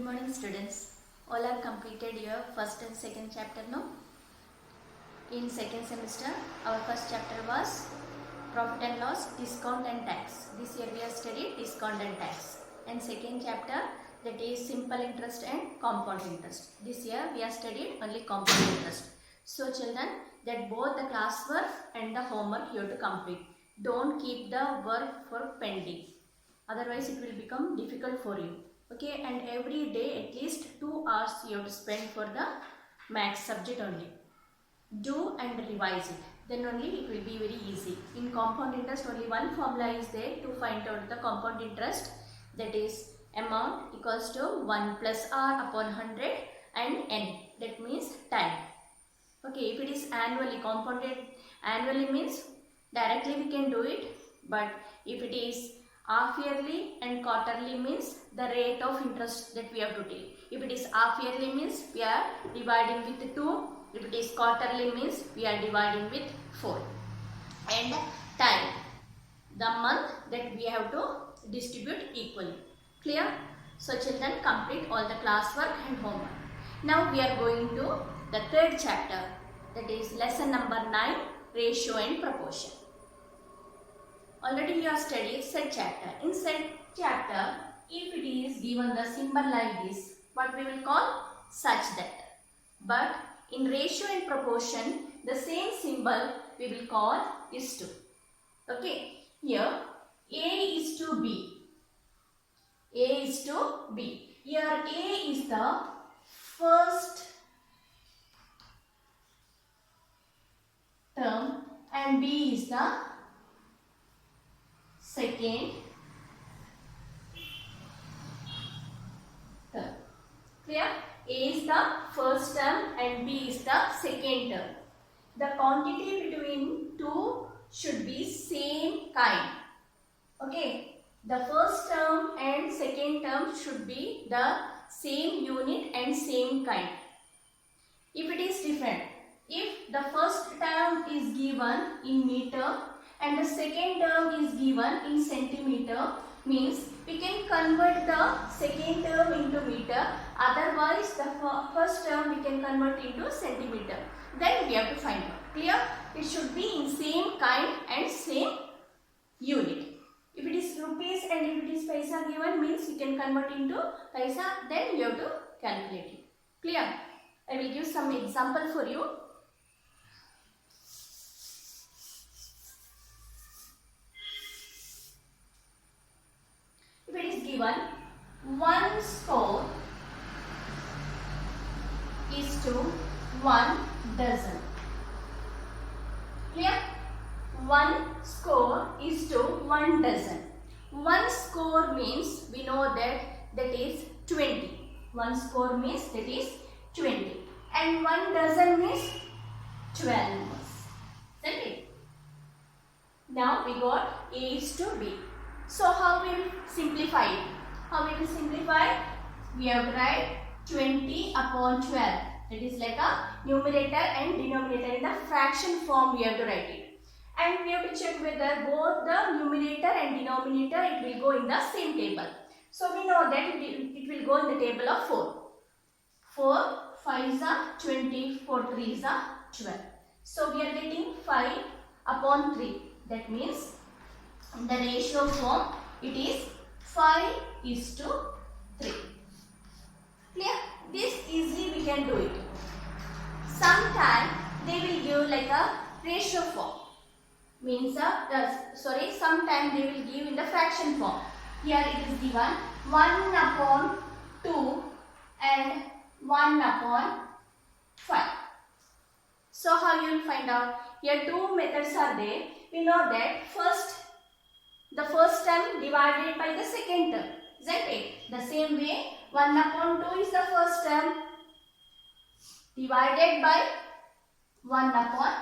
morning students. All are completed your first and second chapter now. In second semester, our first chapter was profit and loss, discount and tax. This year we have studied discount and tax. And second chapter, that is simple interest and compound interest. This year we have studied only compound interest. So children, that both the classwork and the homework you have to complete. Don't keep the work for pending. Otherwise it will become difficult for you. Okay, and every day at least 2 hours you have to spend for the maths subject only. Do and revise it. Then only it will be very easy. In compound interest only one formula is there to find out the compound interest. That is amount equals to 1 plus r upon 100 and n. That means time. Okay, if it is annually compounded, annually means directly we can do it. But if it is half yearly and quarterly means the rate of interest that we have to take. If it is half yearly means we are dividing with 2. If it is quarterly means we are dividing with 4. And time, the month that we have to distribute equally. Clear? So children, complete all the classwork and homework. Now we are going to the third chapter, that is lesson number 9, ratio and proportion. Already you have studied set chapter. In set chapter, if it is given the symbol like this, what we will call such that. But in ratio and proportion, the same symbol we will call is to. Okay, here A is to B. A is to B. Here A is the first term and B is the second term. Clear? A is the first term and B is the second term. The quantity between two should be same kind. Okay. The first term and second term should be the same unit and same kind. If it is different, if the first term is given in meter and the second term is given in centimeter, means we can convert the second term into meter, otherwise the first term we can convert into centimeter. Then we have to find out. Clear? It should be in same kind and same unit. If it is rupees and if it is paisa given, means you can convert into paisa, then you have to calculate it. Clear? I will give some example for you. If it is given 1 score is to 1 dozen. Clear? 1 score is to 1 dozen. 1 score means we know that is 20. 1 score means that is 20. And 1 dozen means 12 numbers. Isn't it? Now we got A is to B. So how we will simplify it? How we will simplify? We have to write 20 upon 12. That is like a numerator and denominator. In the fraction form we have to write it. And we have to check whether both the numerator and denominator it will go in the same table. So we know that it will go in the table of 4. 4 5s are 20, 4 3s are 12. So we are getting 5 upon 3. That means in the ratio form it is 5 is to 3. Clear? This easily we can do it. Sometime they will give like a ratio form. Means sometime they will give in the fraction form. Here it is given 1 upon 2 and 1 upon 5. So how you will find out? Here two methods are there. We know that the first term divided by the second term. Isn't it? The same way 1 upon 2 is the first term divided by 1 upon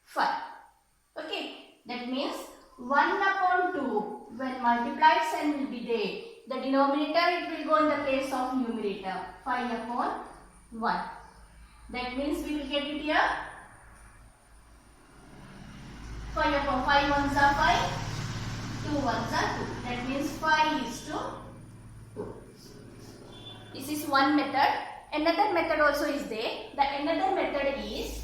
5. Okay, that means 1 upon 2 when multiplied sign will be there. The denominator it will go in the place of numerator 5 upon 1. That means we will get it here 5 upon 5 ones are 5, 2 ones are 2. That means 5 is to 2. This is one method. Another method also is there. The another method is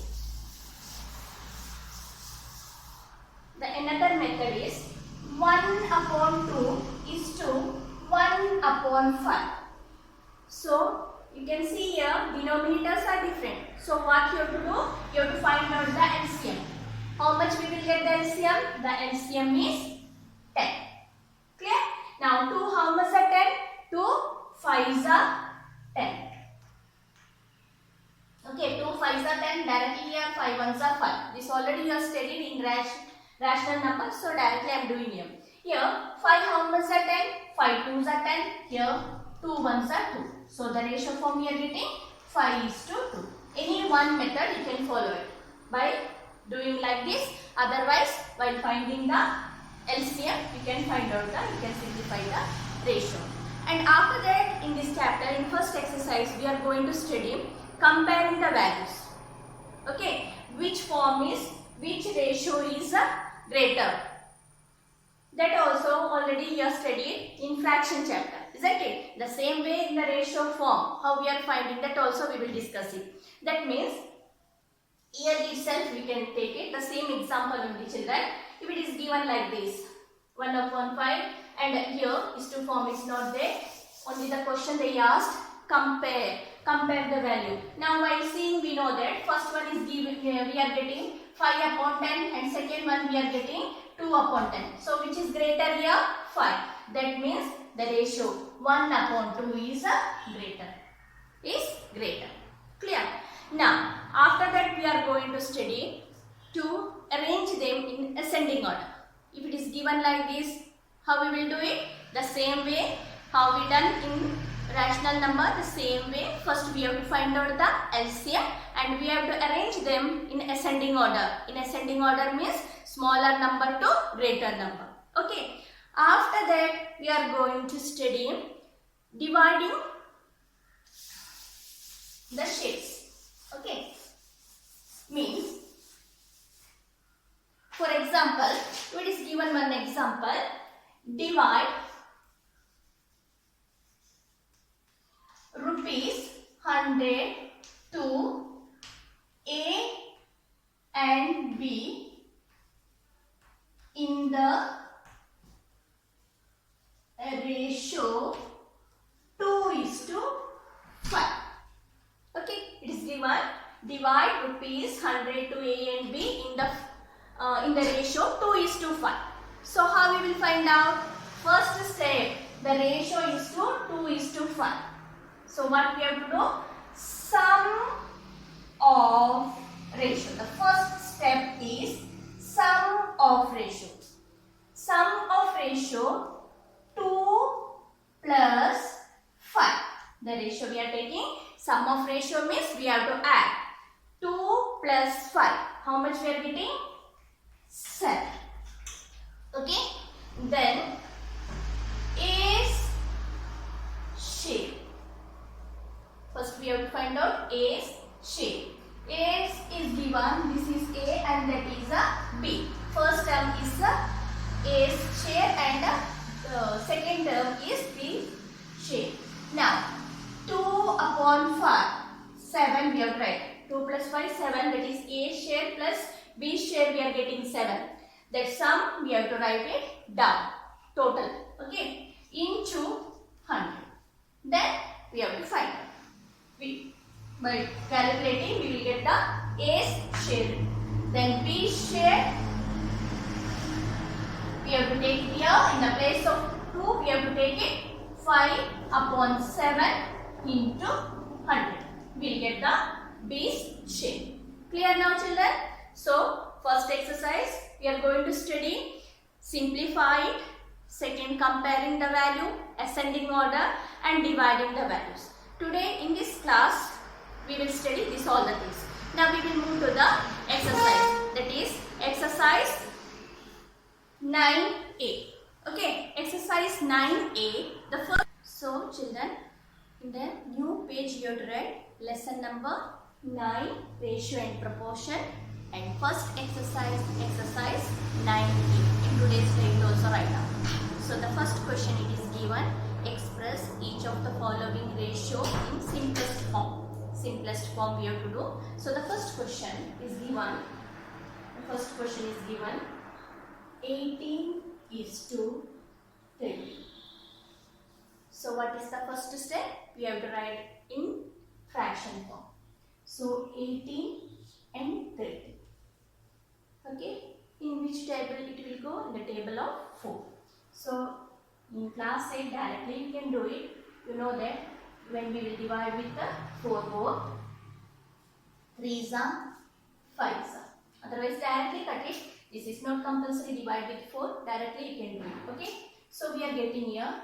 1/2:1/5. So you can see here denominators are different. So what you have to do? You have to find out the LCM. How much we will get the LCM? The LCM is 10. Clear? Now 2 how much are 10? 2 5s are 10. Okay, 2 5s are 10. Directly here 5 1s are 5. This already you have studied in rational numbers. So directly I am doing here. Here 5 how much are 10? 5 2s are 10. Here 2 1s are 2. So the ratio form we are getting 5:2. Any one method you can follow it by doing like this. Otherwise, while finding the LCM, you can simplify the ratio. And after that, in this chapter, in first exercise, we are going to study comparing the values. Okay, which ratio is greater. That also already you have studied in fraction chapter, isn't it? The same way in the ratio form, how we are finding that also we will discuss it. That means here itself we can take it, the same example only children. If it is given like this, 1/5 and here is 2 form is not there. Only the question they asked, compare the value. Now while seeing we know that first one is given, we are getting 5/10 and second one we are getting 2/10. So which is greater here? 5. That means the ratio 1/2 is greater. Clear? Now after that we are going to study to arrange them in ascending order. If it is given like this, how we will do it? The same way how we done in rational number, the same way. First we have to find out the LCM and we have to arrange them in ascending order. In ascending order means smaller number to greater number. Okay. After that we are going to study dividing the shapes. Okay. Means, for example, it is given one example. Divide ₹100 to A and B in the ratio 2:5. Okay, it is given. Divide ₹100 to A and B in the ratio 2:5. So how we will find out? First step, the ratio is to 2:5. So what we have to do? Sum of ratio. The first step is sum of ratio. Sum of ratio 2 plus 5. The ratio we are taking. Sum of ratio means we have to add 2 plus 5. How much we are getting? 7. Okay. Then A's shape. First we have to find out A's shape. A's is given. This is A and that is a B. First term is A's shape and second term is B shape. Now 2/5. 7 we have to write. 2 plus 5, 7. That is A share plus B share. We are getting 7. That sum we have to write it down. Total. Okay. Into 100. Then we have to find out. By calculating we will get the A's share. Then B share we have to take it here. In the place of 2 we have to take it 5/7 into 100. We will get the B's shape. Clear now children? So first exercise we are going to study simplified, second comparing the value, ascending order and dividing the values. Today in this class we will study this all the things. Now we will move to the exercise, that is exercise 9A. Okay, exercise 9A. The first. So children, in the new page you have to write lesson number 9, ratio and proportion, and first exercise 9A. In today's slide also write down. So the first question it is given, express us each of the following ratio in simplest form. Simplest form we have to do. So the first question is given. 18:30. So what is the first step? We have to write in fraction form. So 18 and 30. Okay. In which table it will go? In the table of 4. So in class 8 directly you can do it. You know that when we will divide with the 4 both, 3s are 5s are. Otherwise directly cut it. This is not compulsory, divide with 4. Directly you can do it. Okay. So we are getting here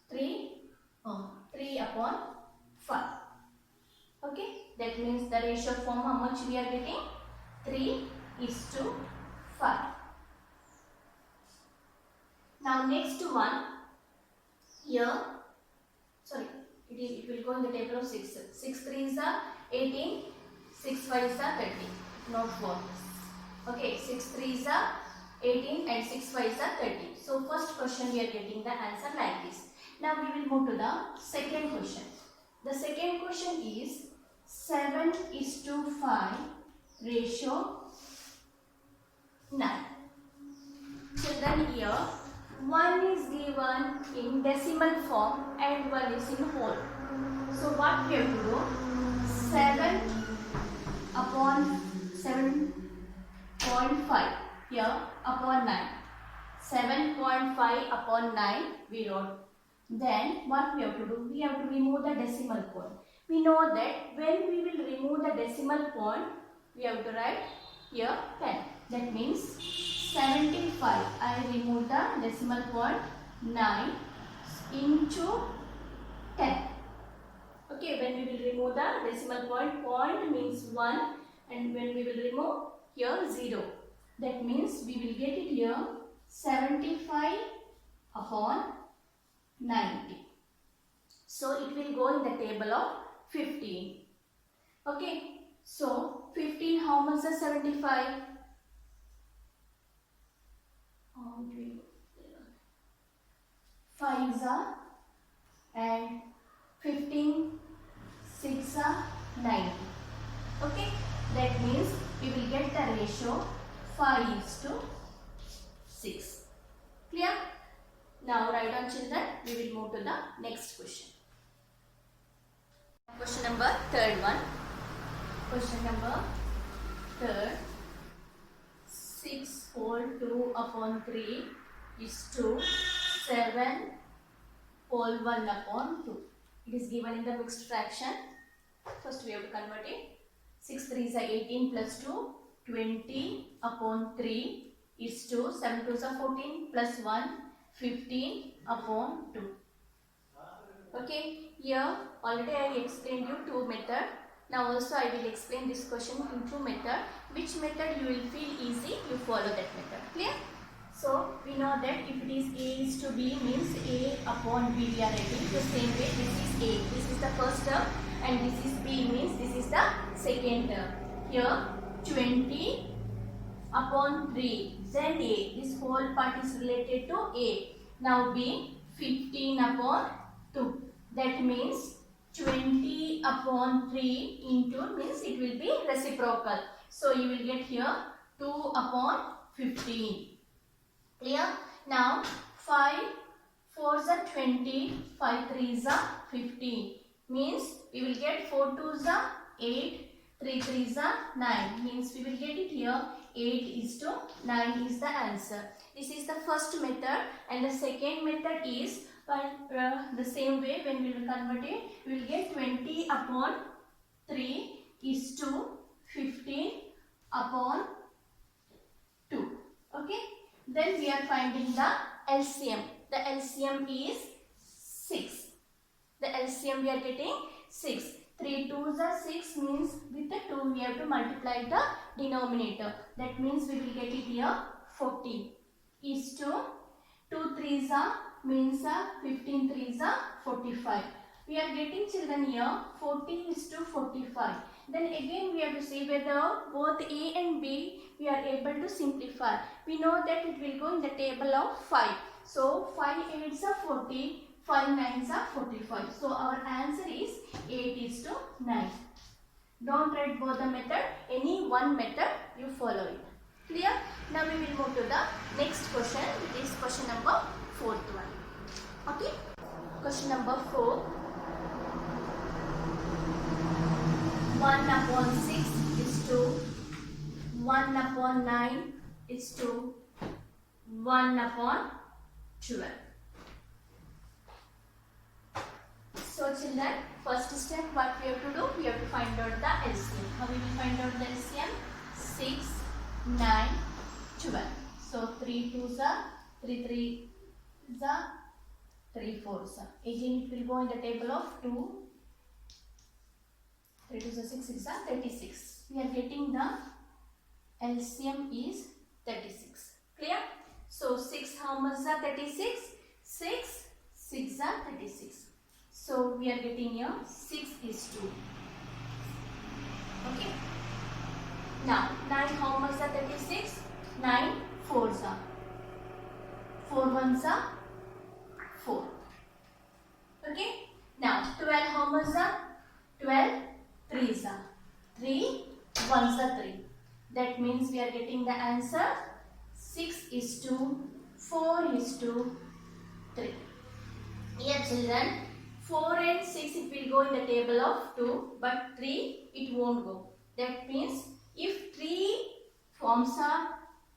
3 upon 5. Okay. That means the ratio form how much we are getting? 3:5. Now next one here, sorry, it will go in the table of 6. 6 3s are 18, 6 5s are 30, not 4. Okay, 6 3s are 18 and 6 5s are 30. So first question we are getting the answer like this. Now we will move to the second question. The second question is 7:5 ratio 9. Children, here 1 is given in decimal form and 1 is in whole. So what we have to do? 7 upon 7.5 here upon 9. 7.5 upon 9 we wrote. Then what we have to do? We have to remove the decimal point. We know that when we will remove the decimal point, we have to write here 10. That means 75. I remove the decimal point 9 into 10. Okay, when we will remove the decimal point, point means 1, and when we will remove here 0. That means we will get it here 75 upon 90. So it will go in the table of 15. Okay. So 15, how much is 75? 5s are and 15, 6 are 90. Okay. That means we will get the ratio 5:6. Clear? Now write down, children. We will move to the next question. Question number third one. Question number third. 6 whole 2 upon 3 is 2. 7 whole 1 upon 2. It is given in the mixed fraction. First we have to convert it. 6 3s are 18 plus 2. 20 upon 3 is 2. 7 2s are 14 plus 1. 15 upon 2. Okay, here already I explained you 2 method. Now also I will explain this question in 2 method. Which method you will feel easy, you follow that method. Clear? So we know that if it is A is to B means A upon B we are writing. The same way this is A. This is the first term and this is B means this is the second term. Here 20 upon 3, then A. This whole part is related to A. Now B, 15 upon 2. That means 20 upon 3 into means it will be reciprocal. So you will get here 2 upon 15. Clear? Now 5 4s are 20, 5 3s are 15. Means we will get 4 2s are 8, 3 3s are 9. Means we will get it here 8:9 is the answer. This is the first method, and the second method is by the same way. When we will convert it, we will get 20 upon 3 is to 15 upon 2. Okay. Then we are finding the LCM. The LCM is 6. The LCM we are getting 6. 3 2s are 6 means with the 2 we have to multiply the denominator. That means we will get it here 40 is to 2 3s are means 15 3s are 45. We are getting, children, here 40 is to 45. Then again we have to see whether both A and B we are able to simplify. We know that it will go in the table of 5. So 5 8s are 40, 5 9s are 45. So our answer is 8:9. Don't write both the method. Any one method you follow it. Clear? Now we will move to the next question. It is question number 4th one. Okay? Question number 4. 1/6 is to 1/9 is to 1/12. So children, first step what we have to do? We have to find out the LCM. How we will find out the LCM? 6, 9, 12. So 3 2s are 3 3s are 3 4s are. Again it will go in the table of 2. 3 2s are 6, 6 are 36. We are getting the LCM is 36. Clear? So 6 how much are 36? 6, 6 are 36. So we are getting here 6:2. Okay. Now 9 how much are 36? 9 4s are. 4 1s are 4. Okay. Now 12 how much are? 12 3s are. 3 1s are 3. That means we are getting the answer 6:4:3. Here children, 4 and 6 it will go in the table of 2, but 3 it won't go. That means if 3 forms are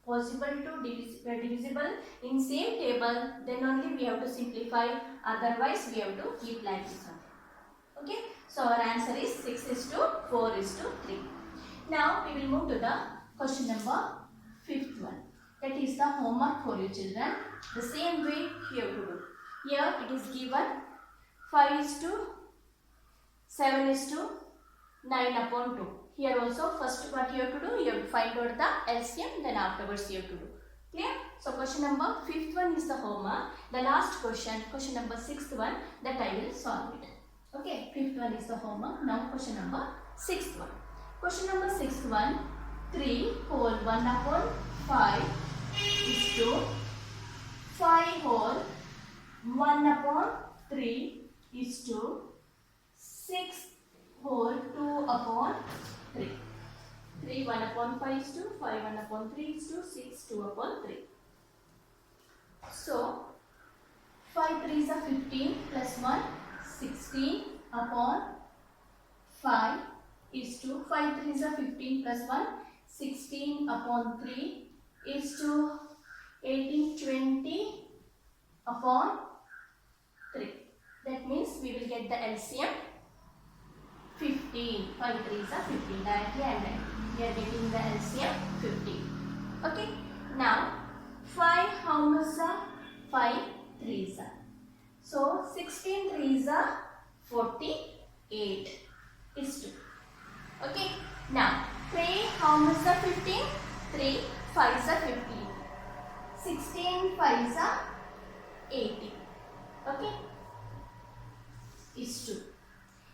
possible to divisible in same table, then only we have to simplify, otherwise we have to keep like this one. Okay, so our answer is 6:4:3. Now we will move to the question number 5th one. That is the homework for you children. The same way you have to do. Here it is given 5:7:9/2. Here also first what you have to do, you have to find out the LCM, then afterwards you have to do. Clear? So question number 5th one is the homework. The last question, question number 6th one, that I will solve it. Okay, 5th one is the homework. Now question number 6th one. Question number 6th one, 3 whole 1/5 is to 5 whole 1/3 is to 6 whole 2/3. 3 1/5 is to 5 1/3 is to 6 2/3. So 5 3s are 15 plus 1 16/5 is to 5 3s are 15 plus 1 16/3 is to 18 20/3. That means we will get the LCM 15. 5 3s are 15. Directly I am writing. We are getting the LCM 15. Okay. Now 5 how much are? 5 3s are. So 16 3s are 48 is 2. Okay. Now 3 how much are 15? 3 5s are 15. 16 5s are 80. Okay. Is 2.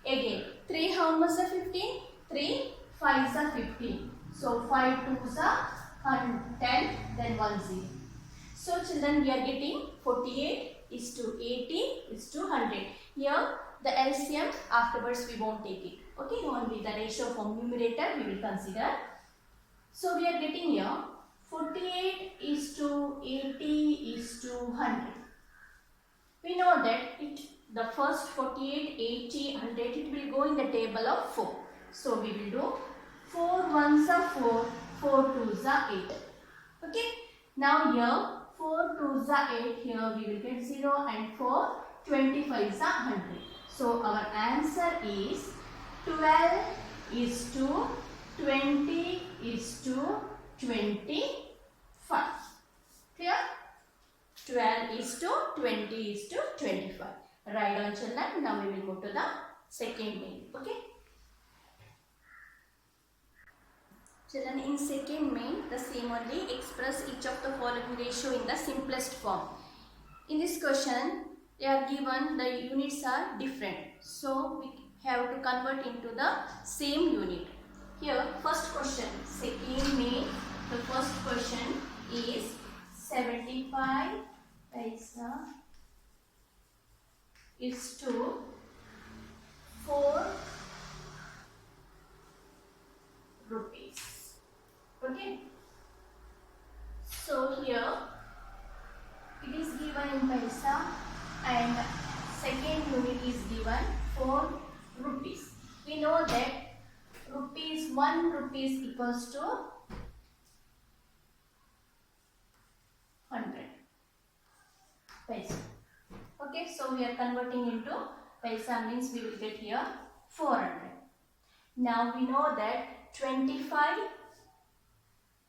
Again 3 how much are 15? 3 5s are 15. So 5 2s are 10, then 1 0. So children, we are getting 48 is to 80 is to 100. Here the LCM afterwards we won't take it. Okay, only the ratio from numerator we will consider. So we are getting here 48 is to 80 is to 100. We know that the first 48, 80, 100 it will go in the table of 4. So we will do 4 1s are 4, 4 2s are 8. Okay. Now here 4 2s are 8, here we will get 0 and 4 25s are 100. So our answer is 12 is to 20 is to 25. Clear? 12 is to 20 is to 25. Write down children. Now we will go to the second main. Okay. Children, in second main, the same only, express each of the following ratio in the simplest form. In this question, they are given the units are different. So have to convert into the same unit. Here first question, second main, the first question is 75 paisa is to 4 rupees. Okay. So here it is given in paisa and second unit is given 4 rupees. We know that rupees 1 rupees equals to 100 paisa. Okay, so we are converting into paisa means we will get here 400. Now we know that 25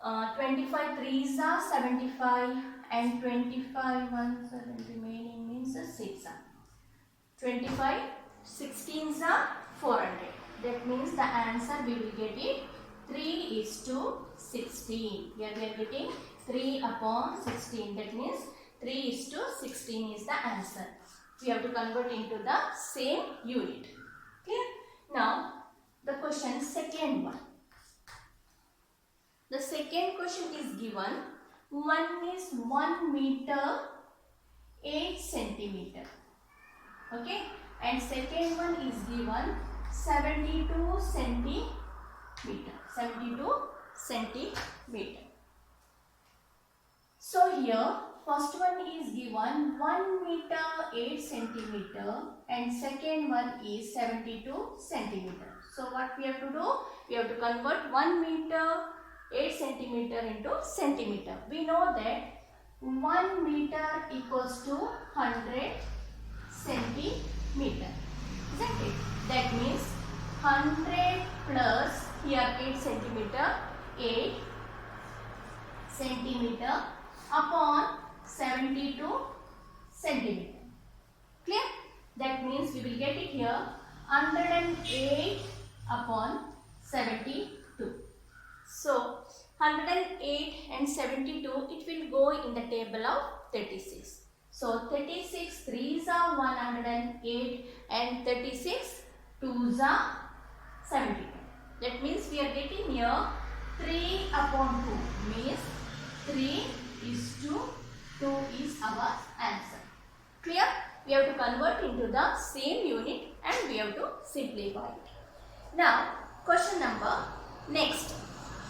3s are 75 and 25 ones are remaining means 6. 25 16s are 400. That means the answer we will get it 3:16. Here we are getting 3 upon 16. That means 3:16 is the answer. We have to convert into the same unit. Clear? Now the question second one. The second question is given. One is 1 meter 8 centimeter. Okay, and second one is given 72 centimeter. 72 centimeter. So here first one is given 1 meter 8 centimeter and second one is 72 centimeter. So what we have to do? We have to convert 1 meter 8 centimeter into centimeter. We know that 1 meter equals to 100 centimeter. Isn't it? That means 100 plus here 8 centimeter, 8 centimeter upon 72 centimeter. Clear? That means we will get it here 108 upon 72. So 108 and 72 it will go in the table of 36. So 36 3s are 108 and 36 2s are 72. That means we are getting here 3 upon 2 means 3:2 is our answer. Clear? We have to convert into the same unit and we have to simplify it. Now question number next.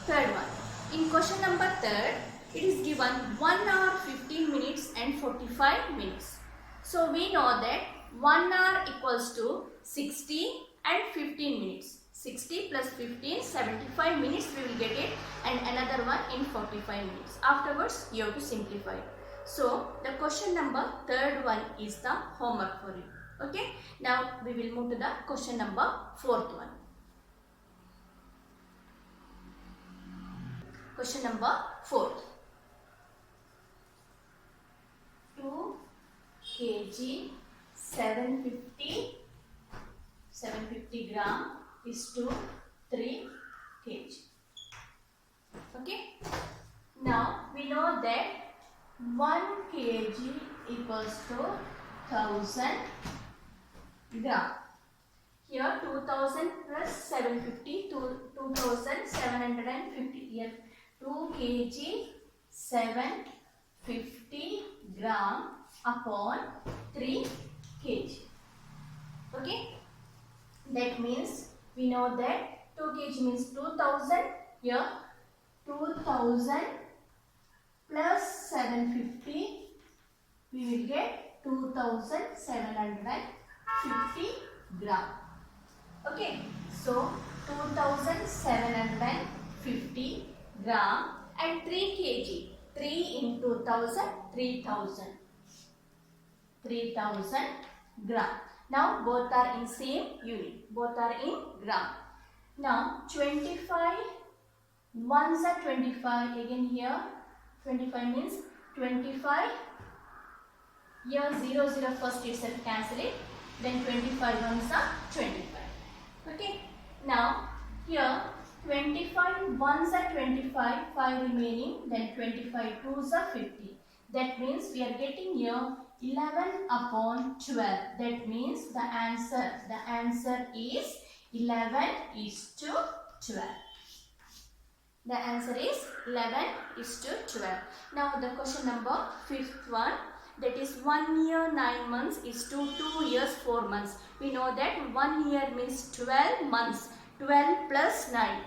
Third one. In question number third, it is given 1 hour 15 minutes and 45 minutes. So we know that 1 hour equals to 60 and 15 minutes. 60 plus 15, 75 minutes we will get it and another one in 45 minutes. Afterwards you have to simplify it. So the question number third one is the homework for you. Okay. Now we will move to the question number fourth one. Question number 4. 2 kg 750 gram is to 3 kg. Okay. Now we know that 1 kg equals to 1000 gram. Here 2000 plus 750 to 2750. Here 2 kg 750 gram upon 3 kg. Okay. That means we know that 2 kg means 2000. Here 2000 plus 750 we will get 2750 gram. Okay. So 2750 gram and 3 kg. 3 into 1000, 3000 gram. Now both are in same unit. Both are in gram. Now 25 ones are 25. Again here 25 means 25. Here 0 0 first itself cancel it. Then 25 ones are 25. Okay. Now here 25 ones are 25, 5 remaining, then 25 twos are 50. That means we are getting here 11 upon 12. That means the answer is 11 is to 12. The answer is 11 is to 12. Now the question number 5th one, that is 1 year 9 months is to 2 years 4 months. We know that 1 year means 12 months. 12 plus 9.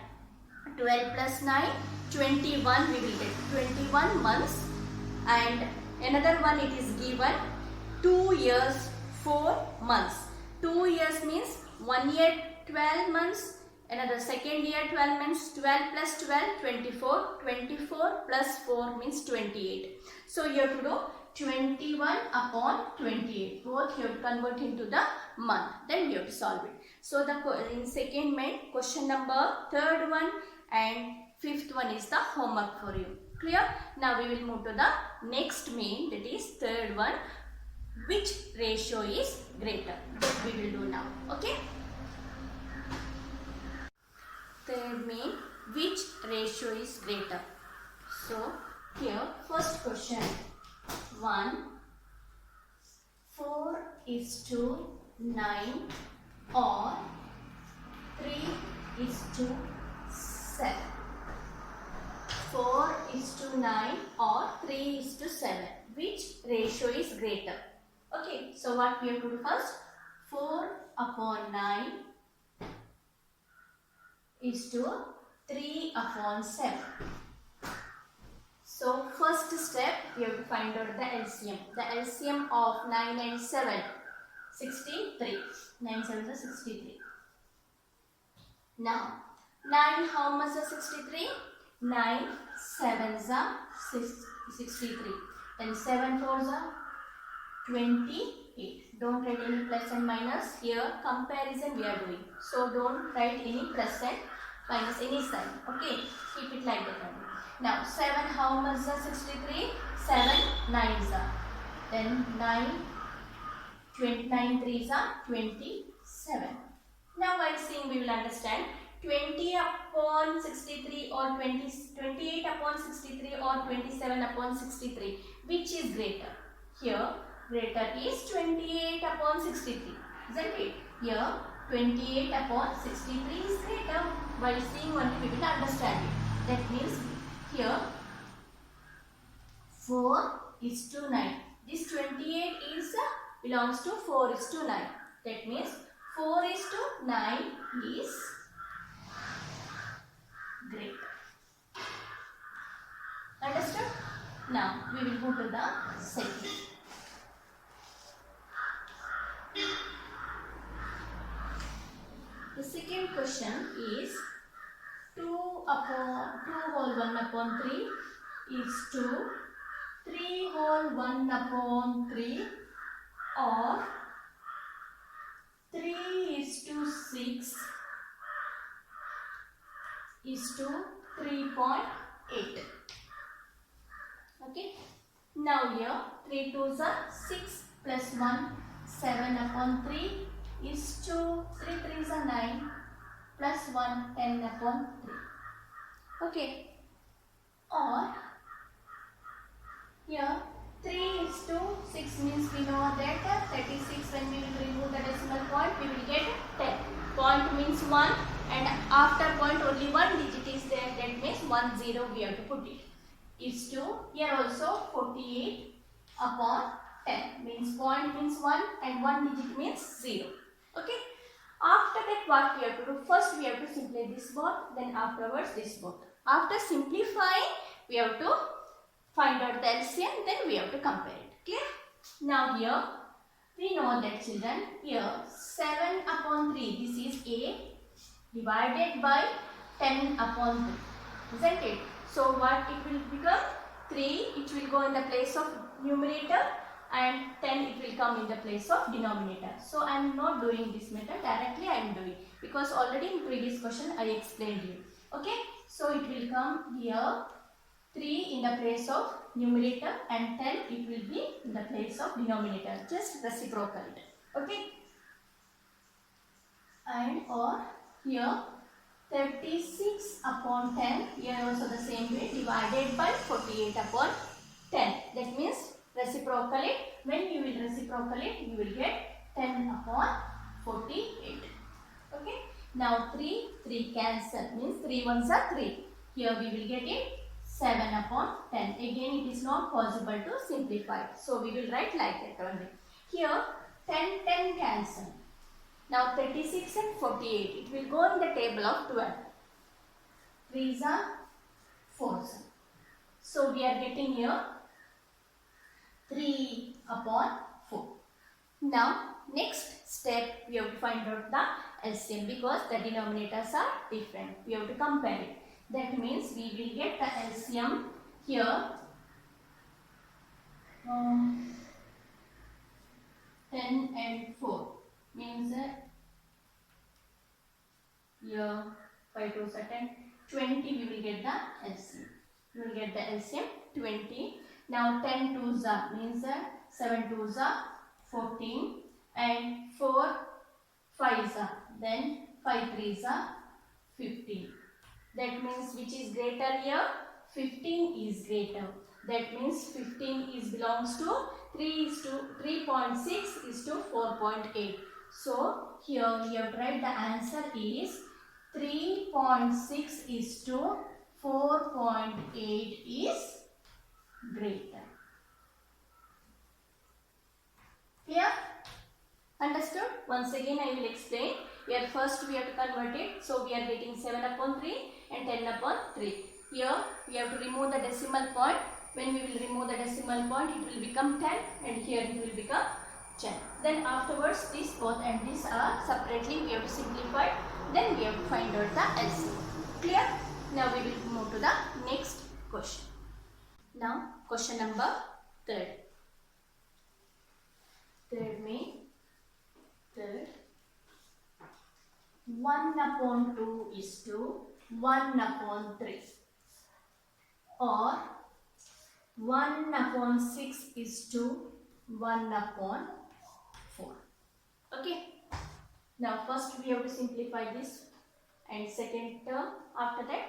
12 plus 9, 21 we will get. 21 months. And another one it is given 2 years 4 months. 2 years means 1 year 12 months. Another second year 12 months. 12 plus 12 24. 24 plus 4 means 28. So you have to do 21 upon 28. Both you have to convert into the month. Then you have to solve it. So the in second main question number, third one and fifth one is the homework for you. Clear? Now we will move to the next main, that is third one. Which ratio is greater? That we will do now. Okay? Third main, which ratio is greater? So here first question 1, 4 is to 9 or 3 is to 7. 4 is to 9 or 3 is to 7. Which ratio is greater? Okay, so what we have to do first? 4 upon 9 is to 3 upon 7. So first step, we have to find out the LCM. The LCM of 9 and 7, 63. 9 7 is 63. Now, 9 how much is 63? 9 7s are 63. Then 7 4s are 28. Don't write any plus and minus. Here comparison we are doing. So don't write any plus and minus any sign. Okay, keep it like that only. Now 7 how much is 63? 7 9s are. Then 9 3s are 27. Now while seeing we will understand 20 upon 63 or 28 upon 63 or 27 upon 63. Which is greater? Here greater is 28 upon 63. Isn't it? Here 28 upon 63 is greater. While seeing only we will understand it. That means here 4 is to 9. This 28 is belongs to 4 is to 9. That means 4 is to 9 is greater. Understood? Now we will go to the second. The second question is 2 whole 1 upon 3 is to 3 whole 1 upon 3 or 3 is to 6 is to 3.8. Okay. Now here 3 2s are 6 plus 1 7 upon 3 is to 3 3s are 9 plus 1 10 upon 3. Okay. Or here 3 is to 6 means we know that 36 when we will remove the decimal point we will get 10. Point means 1 and after point only one digit is there, that means 10 we have to put it. Is to here also 48 upon 10 means point means 1 and one digit means 0. Okay. After that what we have to do? First we have to simplify this both, then afterwards this both. After simplifying we have to find out the LCM, then we have to compare it. Clear? Now here we know that children, here 7 upon 3 this is A divided by 10 upon 3. Isn't it? So what it will become? 3 it will go in the place of numerator and 10 it will come in the place of denominator. So I am not doing this method, directly I am doing because already in previous question I explained you. Okay. So it will come here 3 in the place of numerator and 10 it will be in the place of denominator. Just reciprocal it. Okay. And or here 36 upon 10, here also the same way, divided by 48 upon 10. That means reciprocally, when you will reciprocally, you will get 10 upon 48. Okay. Now 3 cancel, means 3 ones are 3. Here we will get it 7 upon 10. Again it is not possible to simplify. So we will write like that only. Here 10 cancel. Now 36 and 48. It will go in the table of 12. 3s are 4s. So we are getting here 3 upon 4. Now next step we have to find out the LCM because the denominators are different. We have to compare it. That means we will get the LCM here 10 and 4 means here 5 2 10, 20 we will get the LCM. We will get the LCM 20. Now 10 2s are means 7 2s are 14 and 4 5s are, then 5 3s are 15. That means which is greater here? 15 is greater. That means 15 is belongs to 3.6 is to 4.8. So here we have to write the answer is 3.6 is to 4.8 is greater. Clear? Understood? Once again I will explain. Here first we have to convert it. So we are getting 7 upon 3 and 10 upon 3. Here we have to remove the decimal point. When we will remove the decimal point, it will become 10 and here it will become 10. Then afterwards this both and this are separately we have to simplify. Then we have to find out the LCM. Clear? Now we will move to the next question. Now question number 3. Third 1 upon 2 is to 1 upon 3 or 1 upon 6 is to 1 upon 4. Okay. Now first we have to simplify this and second term, after that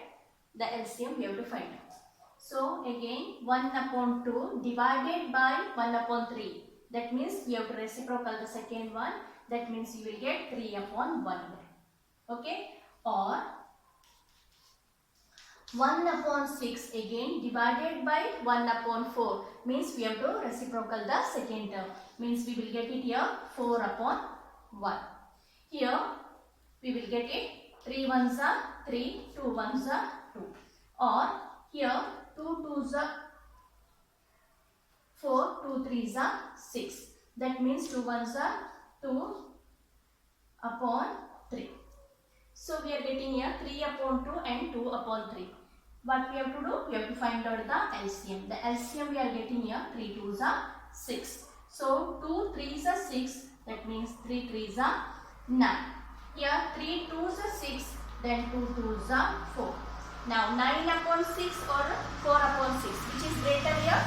the LCM we have to find out. So again 1 upon 2 divided by 1 upon 3. That means we have to reciprocal the second one. That means you will get 3 upon 1. Okay. Or 1 upon 6 again divided by 1 upon 4 means we have to reciprocal the second term. Means we will get it here 4 upon 1. Here we will get it 3 ones are 3, 2 ones are 2. Or here 2 2s are 4, 2 3s are 6. That means 2 ones are 2 upon 3. So we are getting here 3 upon 2 and 2 upon 3. What we have to do? We have to find out the LCM. The LCM we are getting here 3 2s are 6. So 2 3s are 6. That means 3 3s are 9. Here 3 2s are 6. Then 2 2s are 4. Now 9 upon 6 or 4 upon 6. Which is greater here?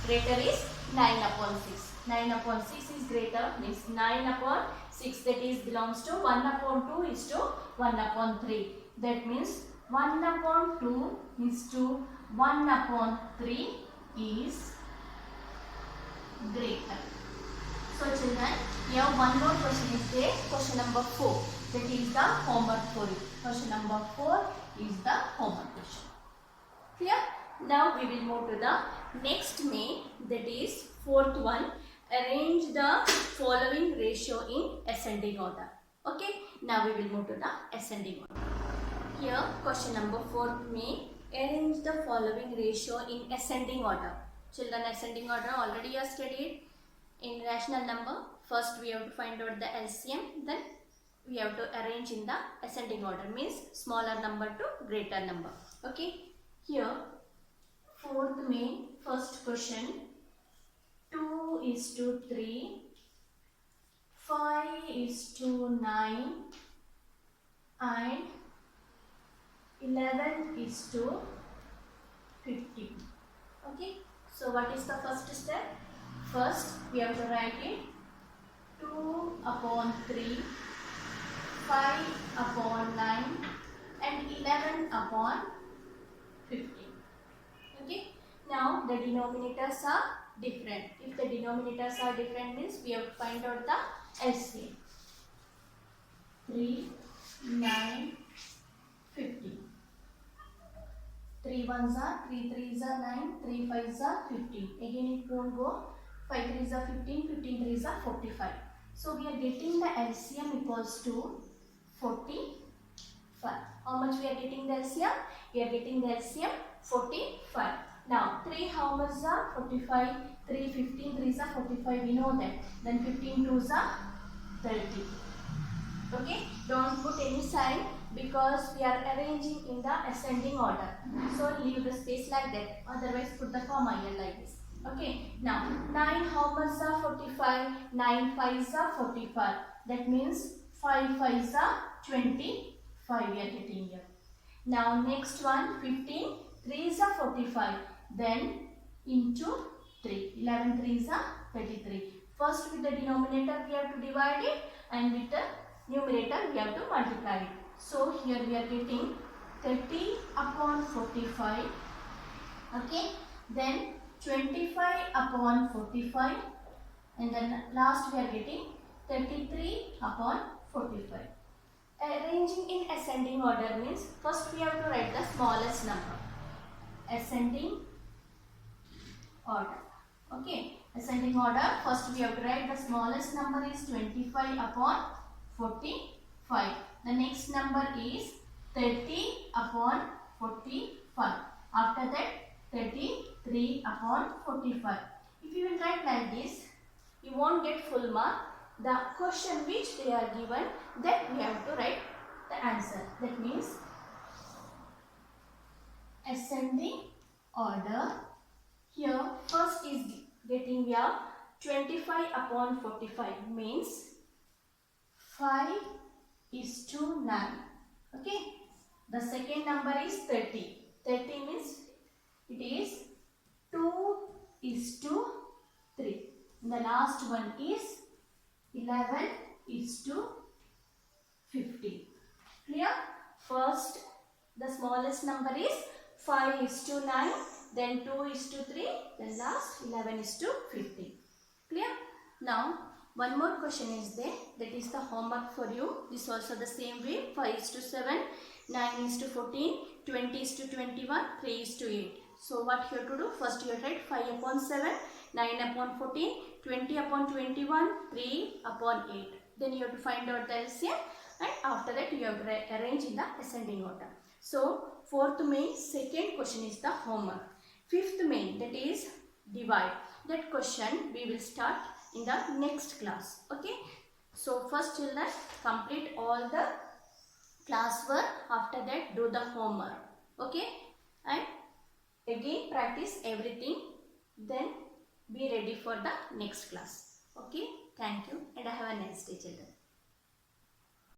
Greater is 9 upon 6. 9 upon 6 is greater, means 9 upon 6, that is belongs to 1 upon 2 is to 1 upon 3. That means 1 upon 2 is to 1 upon 3 is greater. So children, here one more question is there, question number 4. That is the homework for you. Question number 4 is the homework question. Clear? Now we will move to the next main, that is fourth one. Arrange the following ratio in ascending order. Okay. Now we will move to the ascending order. Here question number 4 main. Arrange the following ratio in ascending order. Children, ascending order already you studied. In rational number, first we have to find out the LCM, then we have to arrange in the ascending order, means smaller number to greater number. Okay. Here fourth main, first question, 2 is to 3, 5 is to 9 and 11 is to 50. Okay. So what is the first step? First we have to write it 2 upon 3, 5 upon 9 and 11 upon 50. Okay. Now the denominators are different. If the denominators are different means we have to find out the LCM. 3, 9, 50. 3 ones are 3 threes are 9, 3 fives are 15. Again it won't go. 5 threes are 15, 15 threes are 45. So we are getting the LCM equals to 45. How much we are getting the LCM? We are getting the LCM 45. Now 3 how much are 45? 3 15 threes are 45. We know that. Then 15 twos are 30. Okay, don't put any sign because we are arranging in the ascending order. So leave the space like that. Otherwise put the comma here like this. Okay, now 9 how much are 45? 9 fives are 45. That means 5 fives are 25 we are getting here. Now next one 15 3s are 45. Then into 3. 11 3s are 33. First with the denominator we have to divide it and with the numerator we have to multiply it. So here we are getting 30 upon 45. Okay. Then 25 upon 45. And then last we are getting 33 upon 45. Arranging in ascending order means first we have to write the smallest number. Ascending order. Okay. Ascending order. First we have to write the smallest number is 25 upon 45. The next number is 30 upon 45. After that 33 upon 45. If you will write like this, you won't get full mark. The question which they are given, that we have to write the answer. That means ascending order. Here first is getting here 25 upon 45 means 5 is to 9. Okay. The second number is 30. 30 means it is 2 is to 3. The last one is 11 is to 50. Clear? First the smallest number is 5 is to 9. Then 2 is to 3. Then last 11 is to 50. Clear? Now one more question is there, that is the homework for you. This also the same way. 5 is to 7, 9 is to 14, 20 is to 21, 3 is to 8. So what you have to do? First you have to write 5 upon 7, 9 upon 14, 20 upon 21, 3 upon 8. Then you have to find out the LCM and after that you have to arrange in the ascending order. So fourth main, second question is the homework. Fifth main, that is divide. That question we will start in the next class. Okay. So first children complete all the classwork. After that do the homework. Okay. And again practice everything. Then be ready for the next class. Okay. Thank you and have a nice day children.